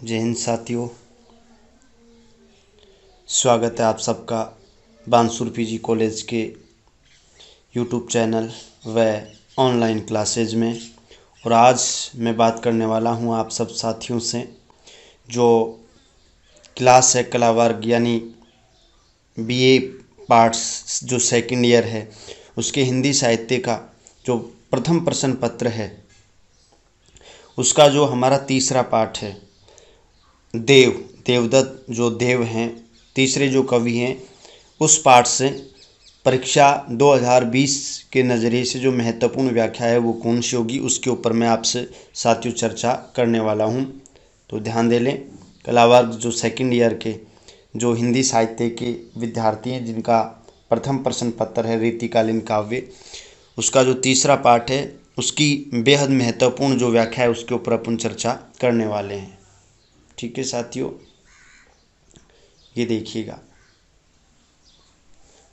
जय हिंद साथियों, स्वागत है आप सबका बांसुर पीजी कॉलेज के यूट्यूब चैनल व ऑनलाइन क्लासेज में। और आज मैं बात करने वाला हूं आप सब साथियों से जो क्लास है कला वर्ग यानी बीए पार्ट्स जो सेकंड ईयर है उसके हिंदी साहित्य का जो प्रथम प्रश्न पत्र है उसका जो हमारा तीसरा पाठ है देवदत्त जो देव हैं तीसरे जो कवि हैं उस पाठ से परीक्षा 2020 के नज़रिए से जो महत्वपूर्ण व्याख्या है वो कौन सी होगी उसके ऊपर मैं आपसे साथियों चर्चा करने वाला हूं। तो ध्यान दे लें, कला वर्ग जो सेकंड ईयर के जो हिंदी साहित्य के विद्यार्थी हैं जिनका प्रथम प्रश्न पत्र है रीतिकालीन काव्य, उसका जो तीसरा पाठ है उसकी बेहद महत्वपूर्ण जो व्याख्या है उसके ऊपर अपन चर्चा करने वाले हैं। ठीक है साथियों, ये देखिएगा,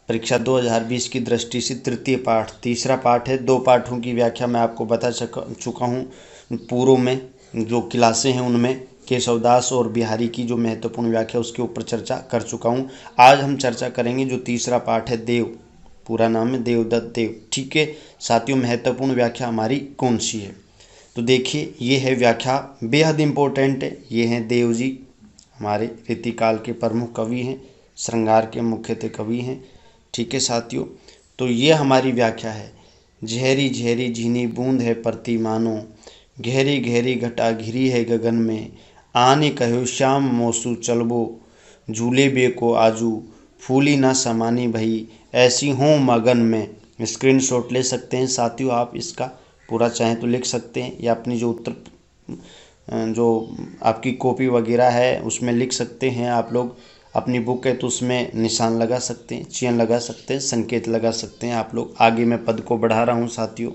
परीक्षा 2020 की दृष्टि से तृतीय पाठ तीसरा पाठ है। दो पाठों की व्याख्या मैं आपको बता चुका हूँ पूर्व में, जो क्लासें हैं उनमें केशवदास और बिहारी की जो महत्वपूर्ण व्याख्या उसके ऊपर चर्चा कर चुका हूँ। आज हम चर्चा करेंगे जो तीसरा पाठ है देव, पूरा नाम है देवदत्त देव। ठीक है साथियों, महत्वपूर्ण व्याख्या हमारी कौन सी है तो देखिए, ये है व्याख्या बेहद इम्पोर्टेंट है। ये हैं देव जी, हमारे रीतिकाल के प्रमुख कवि हैं, श्रृंगार के मुख्यतः कवि हैं। ठीक है साथियों, तो ये हमारी व्याख्या है। झेरी झेरी झीनी बूंद है परती मानो, गहरी गहरी घटा घिरी है गगन में, आने कहो श्याम मौसू चलबो, झूले बे को आजू, फूली ना समानी भई, ऐसी हों मगन में। स्क्रीनशॉट ले सकते हैं साथियों, आप इसका पूरा चाहें तो लिख सकते हैं या अपनी जो उत्तर जो आपकी कॉपी वगैरह है उसमें लिख सकते हैं। आप लोग अपनी बुक है तो उसमें निशान लगा सकते हैं, चिन्ह लगा सकते हैं, संकेत लगा सकते हैं आप लोग। आगे मैं पद को बढ़ा रहा हूँ साथियों।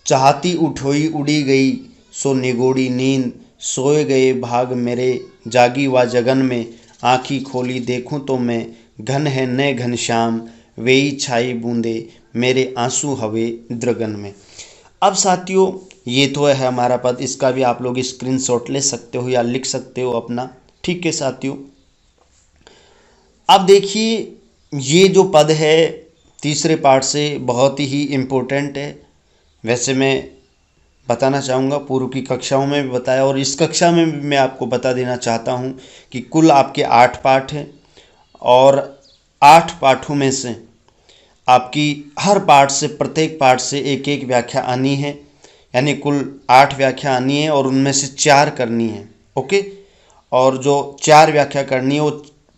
चाहती उठोई उड़ी गई सो निगोड़ी नींद, सोए गए भाग मेरे जागी वा जगन में, आँखी खोली देखूं तो मैं, घन है न घनश्याम वेई छाई बूंदे, मेरे आंसू हवे द्रगन में। अब साथियों ये तो है हमारा पद, इसका भी आप लोग स्क्रीनशॉट ले सकते हो या लिख सकते हो अपना। ठीक है साथियों, अब देखिए ये जो पद है तीसरे पार्ट से बहुत ही इम्पोर्टेंट है। वैसे मैं बताना चाहूँगा, पूर्व की कक्षाओं में भी बताया और इस कक्षा में भी मैं आपको बता देना चाहता हूँ कि कुल आपके 8 पाठ हैं और 8 पाठों में से आपकी हर पाठ से प्रत्येक पाठ से एक एक व्याख्या आनी है, यानी कुल 8 व्याख्या आनी है और उनमें से 4 करनी है। ओके, और जो 4 व्याख्या करनी है वो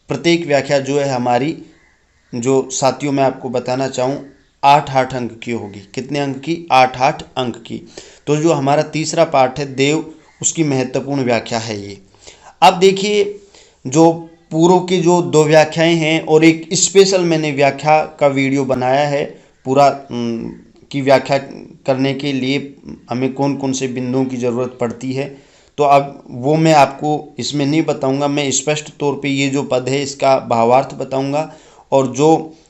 प्रत्येक व्याख्या जो है हमारी जो साथियों मैं आपको बताना चाहूँ 8-8 अंक की होगी। कितने अंक की? 8-8 अंक की। तो जो हमारा तीसरा पाठ है देव, उसकी महत्वपूर्ण व्याख्या है ये। अब देखिए, जो पूर्व की जो 2 व्याख्याएं हैं और एक स्पेशल मैंने व्याख्या का वीडियो बनाया है पूरा की व्याख्या करने के लिए हमें कौन कौन से बिंदुओं की ज़रूरत पड़ती है, तो अब वो मैं आपको इसमें नहीं बताऊंगा। मैं स्पष्ट तौर पे ये जो पद है इसका भावार्थ बताऊंगा और जो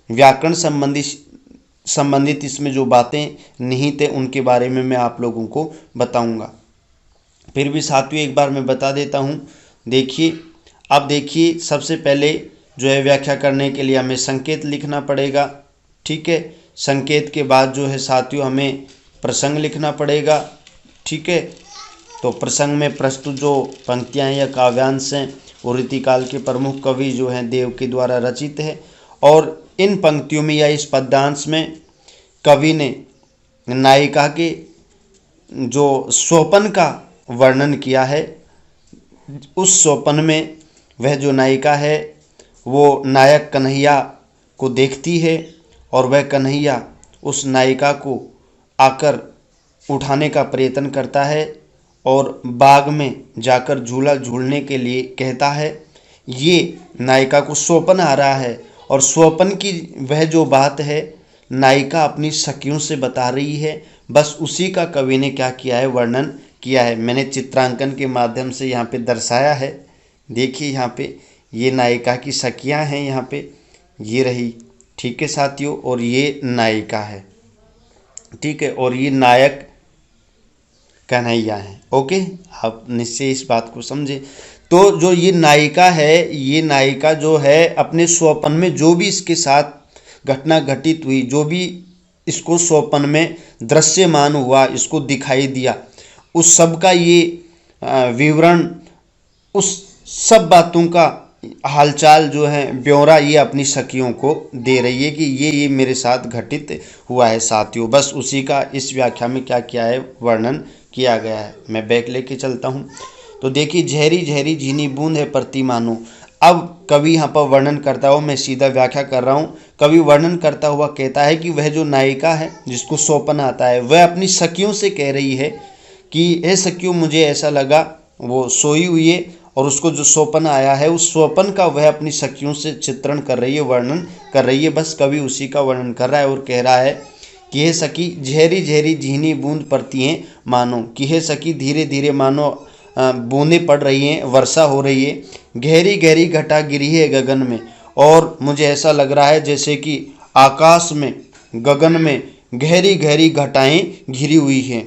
व्याकरण संबंधित इसमें जो बातें निहित है उनके बारे में मैं आप लोगों को बताऊंगा। फिर भी साथियों एक बार मैं बता देता हूँ। देखिए, अब देखिए, सबसे पहले जो है व्याख्या करने के लिए हमें संकेत लिखना पड़ेगा। ठीक है, संकेत के बाद जो है साथियों हमें प्रसंग लिखना पड़ेगा। ठीक है, तो प्रसंग में प्रस्तुत जो पंक्तियाँ या काव्यांश हैं वो रीतिकाल के प्रमुख कवि जो हैं देव के द्वारा रचित है और इन पंक्तियों में या इस पद्यांश में कवि ने नायिका के जो स्वप्न का वर्णन किया है। उस स्वप्न में वह जो नायिका है वो नायक कन्हैया को देखती है और वह कन्हैया उस नायिका को आकर उठाने का प्रयत्न करता है और बाग में जाकर झूला झूलने के लिए कहता है। ये नायिका को स्वप्न आ रहा है और स्वप्न की वह जो बात है नायिका अपनी सखियों से बता रही है। बस उसी का कवि ने क्या किया है, वर्णन किया है। मैंने चित्रांकन के माध्यम से यहाँ पे दर्शाया है। देखिए यहाँ पे ये नायिका की सखियाँ हैं, यहाँ पे ये रही। ठीक है साथियों, और ये नायिका है। ठीक है, और ये नायक कन्हैया हैं। ओके, आप निश्चय इस बात को समझे। तो जो ये नायिका है, ये नायिका जो है अपने स्वप्न में जो भी इसके साथ घटना घटित हुई, जो भी इसको स्वप्न में दृश्यमान हुआ, इसको दिखाई दिया, उस सब का ये विवरण, उस सब बातों का हालचाल जो है ब्यौरा ये अपनी सखियों को दे रही है कि ये मेरे साथ घटित हुआ है साथियों। बस उसी का इस व्याख्या में क्या किया है, वर्णन किया गया है। मैं बैक लेके चलता हूँ। तो देखिए, झहरी झहरी झीनी बूंद है प्रति मानो। अब कवि यहाँ पर वर्णन करता हुआ, मैं सीधा व्याख्या कर रहा हूँ, कवि वर्णन करता हुआ कहता है कि वह जो नायिका है जिसको स्वप्न आता है, वह अपनी सखियों से कह रही है कि हे सखियों, मुझे ऐसा लगा, वो सोई हुई है और उसको जो स्वप्न आया है उस स्वप्न का वह अपनी सखियों से चित्रण कर रही है, वर्णन कर रही है। बस कवि उसी का वर्णन कर रहा है और कह रहा है कि हे सखी, झहरी झहरी झीनी बूंद पड़ती हैं मानो, कि हे सखी धीरे धीरे मानो बूंदें पड़ रही हैं, वर्षा हो रही है, गहरी गहरी घटा गिरी है गगन में, और मुझे ऐसा लग रहा है जैसे कि आकाश में, गगन में गहरी गहरी घटाएं घिरी हुई हैं।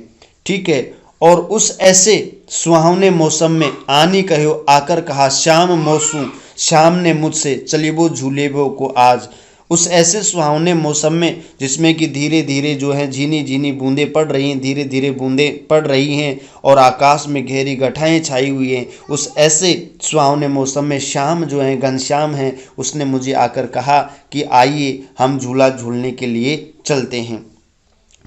ठीक है। और उस ऐसे सुहावने मौसम में आनी कहो आकर कहा श्याम मौसू, श्याम ने मुझसे चलिबो झूलेबो को आज। उस ऐसे सुहावने मौसम में जिसमें कि धीरे धीरे जो है झीनी झीनी बूंदें पड़ रही हैं, धीरे धीरे बूंदें पड़ रही हैं और आकाश में गहरी घटाएं छाई हुई हैं, उस ऐसे सुहावने मौसम में श्याम जो है, घनश्याम है, उसने मुझे आकर कहा कि आइए हम झूला झूलने के लिए चलते हैं।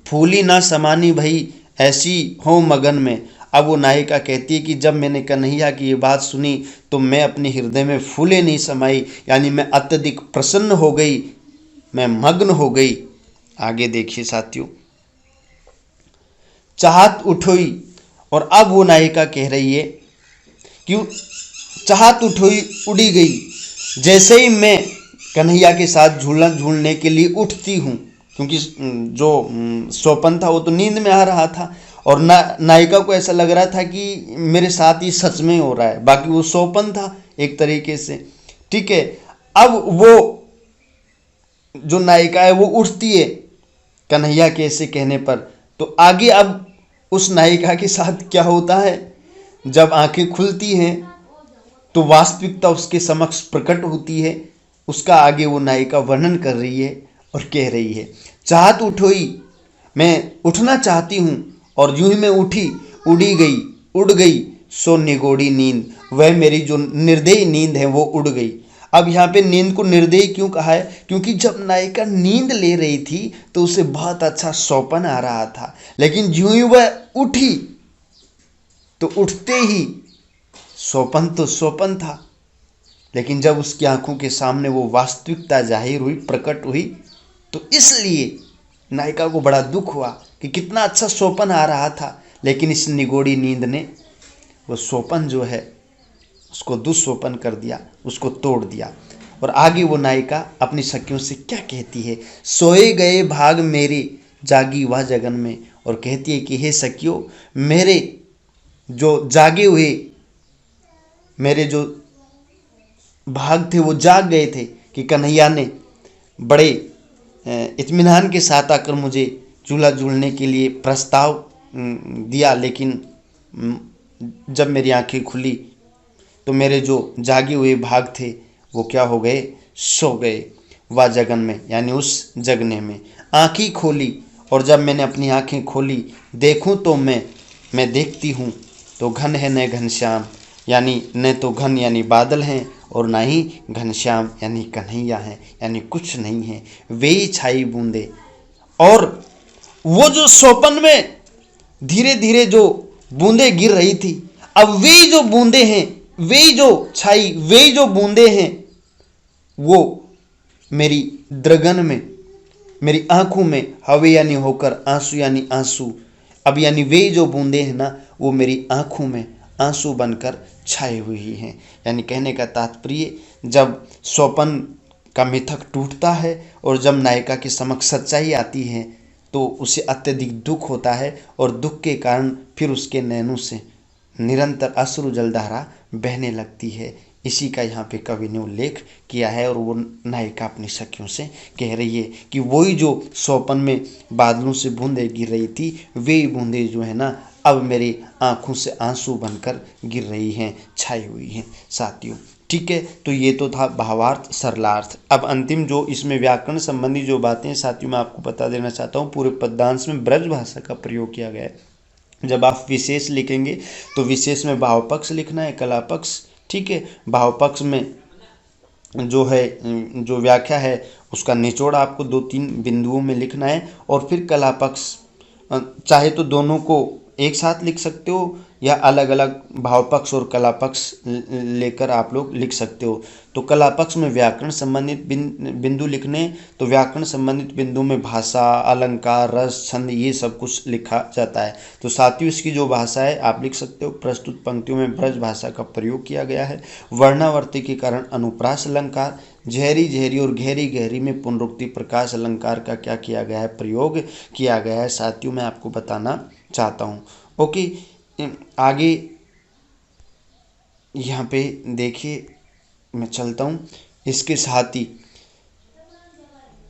फूली ना समानी भई ऐसी हो मगन में। अब वो नायिका कहती है कि जब मैंने कन्हैया की ये बात सुनी तो मैं अपने हृदय में फूले नहीं समाई, यानी मैं अत्यधिक प्रसन्न हो गई, मैं मग्न हो गई। आगे देखिए साथियों, चाहत उठोई, और अब वो नायिका कह रही है कि चाहत उठोई उड़ी गई, जैसे ही मैं कन्हैया के साथ झूलना झूलने के लिए उठती हूँ, क्योंकि जो स्वप्न था वो तो नींद में आ रहा था और नायिका को ऐसा लग रहा था कि मेरे साथ ही सच में हो रहा है, बाकी वो स्वप्न था एक तरीके से। ठीक है। अब वो जो नायिका है वो उठती है कन्हैया के ऐसे कहने पर। तो आगे अब उस नायिका के साथ क्या होता है, जब आंखें खुलती हैं तो वास्तविकता उसके समक्ष प्रकट होती है, उसका आगे वो नायिका वर्णन कर रही है और कह रही है, चाहत उठोई, मैं उठना चाहती हूँ और यूं ही मैं उठी, उड़ी गई, उड़ गई सो निगोड़ी नींद, वह मेरी जो निर्दयी नींद है वो उड़ गई। अब यहाँ पे नींद को निर्दयी क्यों कहा है, क्योंकि जब नायिका नींद ले रही थी तो उसे बहुत अच्छा स्वप्न आ रहा था, लेकिन यूं ही वह उठी तो उठते ही स्वप्न तो स्वप्न था, लेकिन जब उसकी आंखों के सामने वो वास्तविकता जाहिर हुई, प्रकट हुई, तो इसलिए नायिका को बड़ा दुख हुआ कि कितना अच्छा स्वप्न आ रहा था, लेकिन इस निगोड़ी नींद ने वो स्वप्न जो है उसको दुस्वप्न कर दिया, उसको तोड़ दिया। और आगे वो नायिका अपनी सखियों से क्या कहती है, सोए गए भाग मेरे जागी वह जगन में, और कहती है कि हे सखियों, मेरे जो जागे हुए, मेरे जो भाग थे वो जाग गए थे कि कन्हैया ने बड़े इत्मीनान के साथ आकर मुझे झूला झूलने के लिए प्रस्ताव दिया, लेकिन जब मेरी आंखें खुली तो मेरे जो जागे हुए भाग थे वो क्या हो गए, सो गए वह जगन में, यानी उस जगने में। आँखें खोली, और जब मैंने अपनी आँखें खोली, देखूं तो मैं देखती हूँ तो घन है न घनश्याम, यानी न तो घन यानी बादल हैं और ना ही घनश्याम यानी कन्हैया है, यानी कुछ नहीं है, वे ही छाई बूंदे। और वो जो स्वप्न में धीरे धीरे जो बूंदे गिर रही थी, अब वे जो बूंदे हैं, वे जो छाई, वे जो बूंदे हैं, वो मेरी द्रगन में, मेरी आंखों में हवे यानी होकर, आंसू यानी आंसू, अब यानी वे जो बूंदे हैं ना, वो मेरी आंखों में आंसू बनकर छाए हुई हैं। यानी कहने का तात्पर्य, जब स्वप्न का मिथक टूटता है और जब नायिका के समक्ष सच्चाई आती है तो उसे अत्यधिक दुख होता है, और दुख के कारण फिर उसके नैनों से निरंतर अश्रु जलधारा बहने लगती है। इसी का यहाँ पे कवि ने उल्लेख किया है। और वो नायिका अपनी सखियों से कह रही है कि वही जो स्वप्न में बादलों से बूंदें गिर रही थी, वे बूंदें जो है ना अब मेरी आंखों से आंसू बनकर गिर रही हैं, छाई हुई हैं साथियों। ठीक है, तो ये तो था भावार्थ सरलार्थ। अब अंतिम जो इसमें व्याकरण संबंधी जो बातें हैं साथियों, मैं आपको बता देना चाहता हूँ। पूरे पद्यांश में ब्रज भाषा का प्रयोग किया गया है। जब आप विशेष लिखेंगे तो विशेष में भाव पक्ष लिखना है, कला पक्ष। ठीक है, भाव पक्ष में जो है जो व्याख्या है उसका निचोड़ आपको 2-3 बिंदुओं में लिखना है। और फिर कला पक्ष, चाहे तो दोनों को एक साथ लिख सकते हो या अलग अलग भाव पक्ष और कला पक्ष लेकर आप लोग लिख सकते हो। तो कला पक्ष में व्याकरण संबंधित बिंदु लिखने, तो व्याकरण संबंधित बिंदु में भाषा, अलंकार, रस, छंद ये सब कुछ लिखा जाता है। तो साथियों इसकी जो भाषा है आप लिख सकते हो, प्रस्तुत पंक्तियों में ब्रज भाषा का प्रयोग किया गया है। वर्णावर्ती के कारण अनुप्रास अलंकार, झेरी झेरी और घेरी घेरी में पुनरुक्ति प्रकाश अलंकार का क्या किया गया है, प्रयोग किया गया है साथियों, मैं आपको बताना चाहता हूँ। ओके, आगे यहाँ पे देखिए मैं चलता हूँ। इसके साथ ही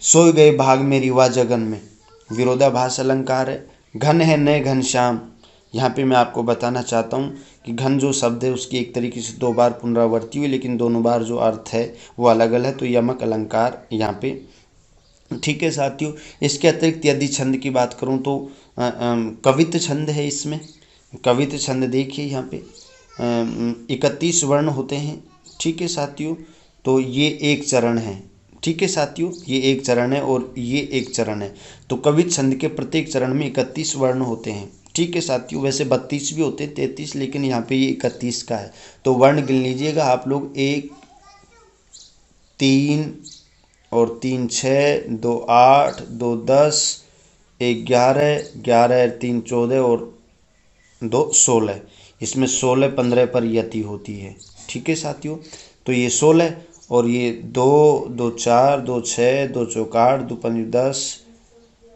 सोए गए भाग में रिवा जगन में विरोधाभास अलंकार है। घन है नए घनश्याम, यहाँ पे मैं आपको बताना चाहता हूँ कि घन जो शब्द है उसकी एक तरीके से 2 बार पुनरावृत्ति हुई, लेकिन दोनों बार जो अर्थ है वो अलग अलग है, तो यमक अलंकार यहाँ पे। ठीक है साथियों, इसके अतिरिक्त यदि छंद की बात करूँ तो कवित छंद है। इसमें कवित छंद देखिए यहाँ पे 31 वर्ण होते हैं। ठीक है साथियों, तो ये एक चरण है। ठीक है साथियों, ये एक चरण है और ये एक चरण है। तो कवित छंद के प्रत्येक चरण में 31 वर्ण होते हैं। ठीक है साथियों, वैसे 32 भी होते हैं, 33, लेकिन यहाँ पे ये 31 का है। तो वर्ण गिन लीजिएगा आप लोग, 1 3 और 3 6, 2 8, 2 10, 1 11, 11 3 14 और 2 16। इसमें 16 15 पर यति होती है। ठीक है साथियों, तो ये 16 और ये 2 2 4 2 6 2 चौक 8 2 5 10,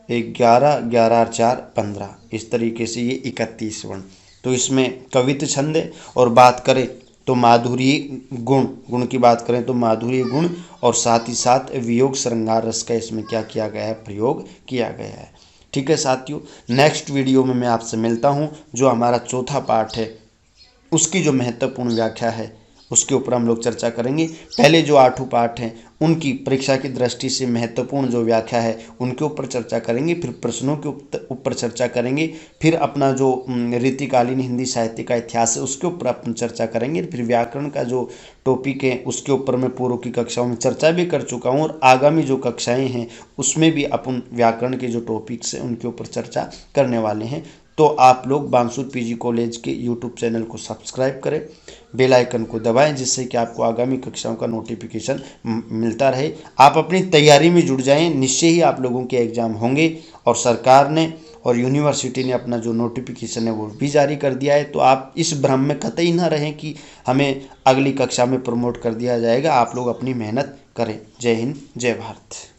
1 11 11 और 4 15, इस तरीके से ये 31 वर्ण। तो इसमें कवित छंद है। और बात करें तो माधुर्य गुण की बात करें तो माधुर्य गुण, और साथ ही साथ वियोग श्रृंगार रस का इसमें क्या किया गया है, प्रयोग किया गया है। ठीक है साथियों, नेक्स्ट वीडियो में मैं आपसे मिलता हूं। जो हमारा चौथा पार्ट है उसकी जो महत्वपूर्ण व्याख्या है उसके ऊपर हम लोग चर्चा करेंगे। पहले जो 8 पार्ट हैं उनकी परीक्षा की दृष्टि से महत्वपूर्ण जो व्याख्या है उनके ऊपर चर्चा करेंगे, फिर प्रश्नों के ऊपर चर्चा करेंगे, फिर अपना जो रीतिकालीन हिंदी साहित्य का इतिहास है उसके ऊपर अपन चर्चा करेंगे, फिर व्याकरण का जो टॉपिक है उसके ऊपर मैं पूर्व की कक्षाओं में चर्चा भी कर चुका हूँ, और आगामी जो कक्षाएँ हैं उसमें भी अपन व्याकरण के जो टॉपिक्स हैं उनके ऊपर चर्चा करने वाले हैं। तो आप लोग बानसूर पीजी कॉलेज के यूट्यूब चैनल को सब्सक्राइब करें, बेल आइकन को दबाएं, जिससे कि आपको आगामी कक्षाओं का नोटिफिकेशन मिलता रहे। आप अपनी तैयारी में जुट जाएं, निश्चय ही आप लोगों के एग्ज़ाम होंगे। और सरकार ने और यूनिवर्सिटी ने अपना जो नोटिफिकेशन है वो भी जारी कर दिया है। तो आप इस भ्रम में कतई ना रहें कि हमें अगली कक्षा में प्रमोट कर दिया जाएगा। आप लोग अपनी मेहनत करें। जय हिंद, जय भारत।